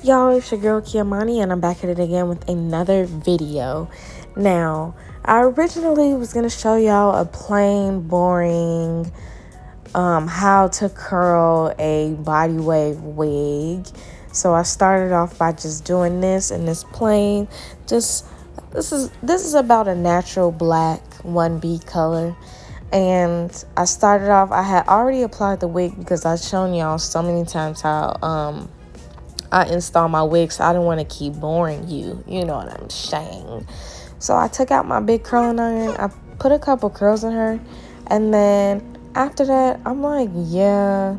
Y'all, it's your girl Kiamani, and I'm back at it again with another video. Now, I originally was going to show y'all a plain, boring, how to curl a body wave wig. So I started off by just doing this in this plain, this is about a natural black 1B color. And I started off, I had already applied the wig because I've shown y'all so many times how I install my wig, so I didn't want to keep boring you. You know what I'm saying. So I took out my big curling iron. I put a couple curls in her. And then after that, I'm like, yeah,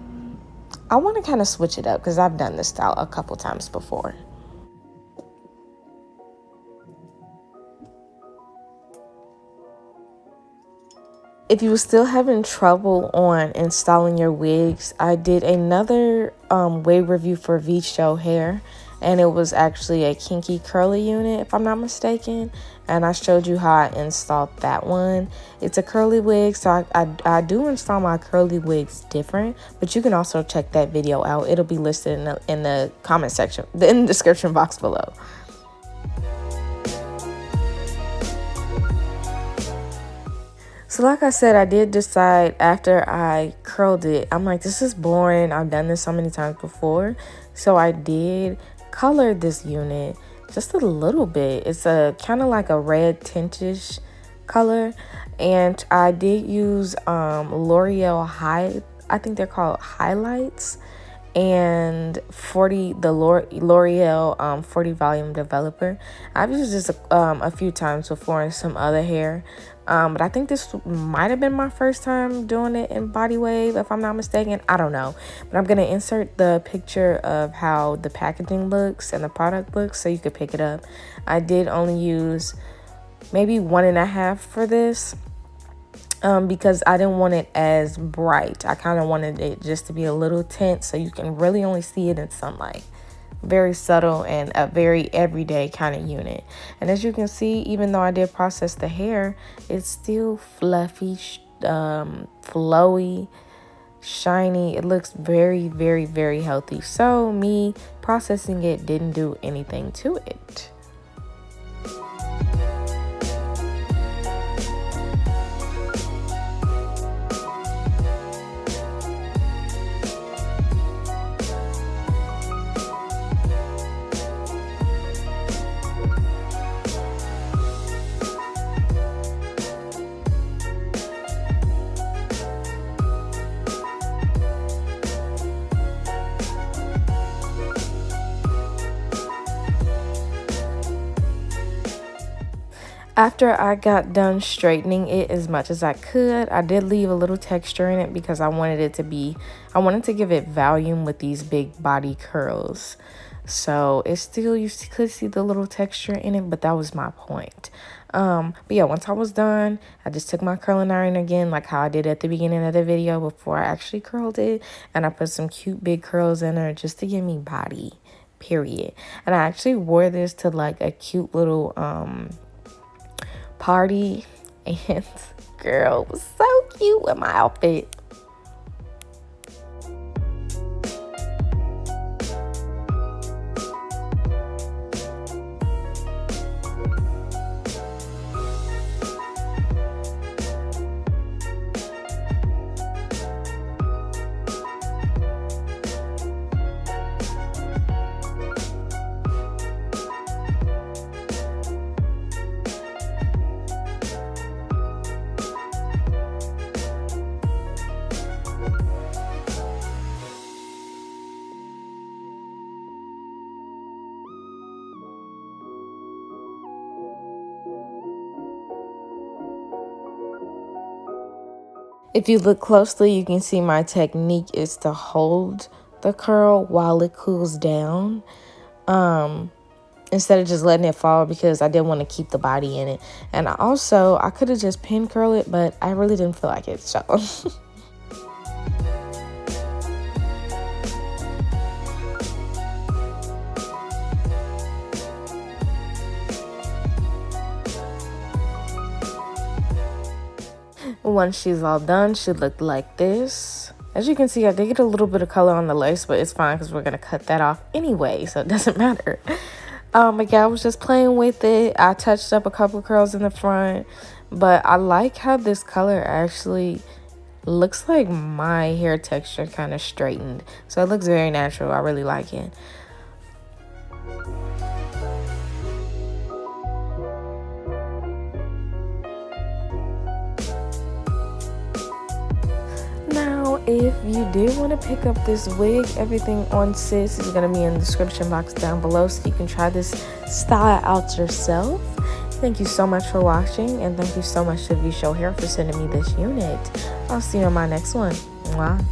I want to kind of switch it up because I've done this style a couple times before. If you were still having trouble on installing your wigs, I did another wig review for VSHOWHAIR, and it was actually a kinky curly unit, if I'm not mistaken, and I showed you how I installed that one. It's a curly wig, so I do install my curly wigs different, but you can also check that video out. It'll be listed in the comment section, in the description box below. So like I said, I did decide after I curled it, I'm like, this is boring. I've done this so many times before. So I did color this unit just a little bit. It's a kind of like a red tintish color. And I did use L'Oreal I think they're called highlights, and L'Oreal 40 volume developer. I've used this a few times before in some other hair, but I think this might have been my first time doing it in body wave, if I'm not mistaken. I don't know, but I'm gonna insert the picture of how the packaging looks and the product looks so you could pick it up. I did only use maybe 1.5 for this, because I didn't want it as bright. I kind of wanted it just to be a little tint so you can really only see it in sunlight. Very subtle and a very everyday kind of unit. And as you can see, even though I did process the hair, it's still fluffy, flowy, shiny. It looks very, very, very healthy. So me processing it didn't do anything to it. After I got done straightening it as much as I could, I did leave a little texture in it because I wanted to give it volume with these big body curls. So it's still, you could see the little texture in it, but that was my point. But yeah, once I was done, I just took my curling iron again, like how I did at the beginning of the video before I actually curled it. And I put some cute big curls in her just to give me body, period. And I actually wore this to like a cute little, party, and girl, it was so cute with my outfit. If you look closely, you can see my technique is to hold the curl while it cools down, instead of just letting it fall, because I didn't want to keep the body in it. And I could have just pin curl it, but I really didn't feel like it, so once she's all done, she looked like this. As you can see, I did get a little bit of color on the lace, but it's fine because we're going to cut that off anyway, so it doesn't matter. But yeah, I was just playing with it. I touched up a couple curls in the front, but I like how this color actually looks like my hair texture kind of straightened. So it looks very natural. I really like it. Now, if you do want to pick up this wig, everything on Sis is going to be in the description box down below, so you can try this style out yourself. Thank you so much for watching, and thank you so much to VSHOWHAIR for sending me this unit. I'll see you on my next one. Mwah.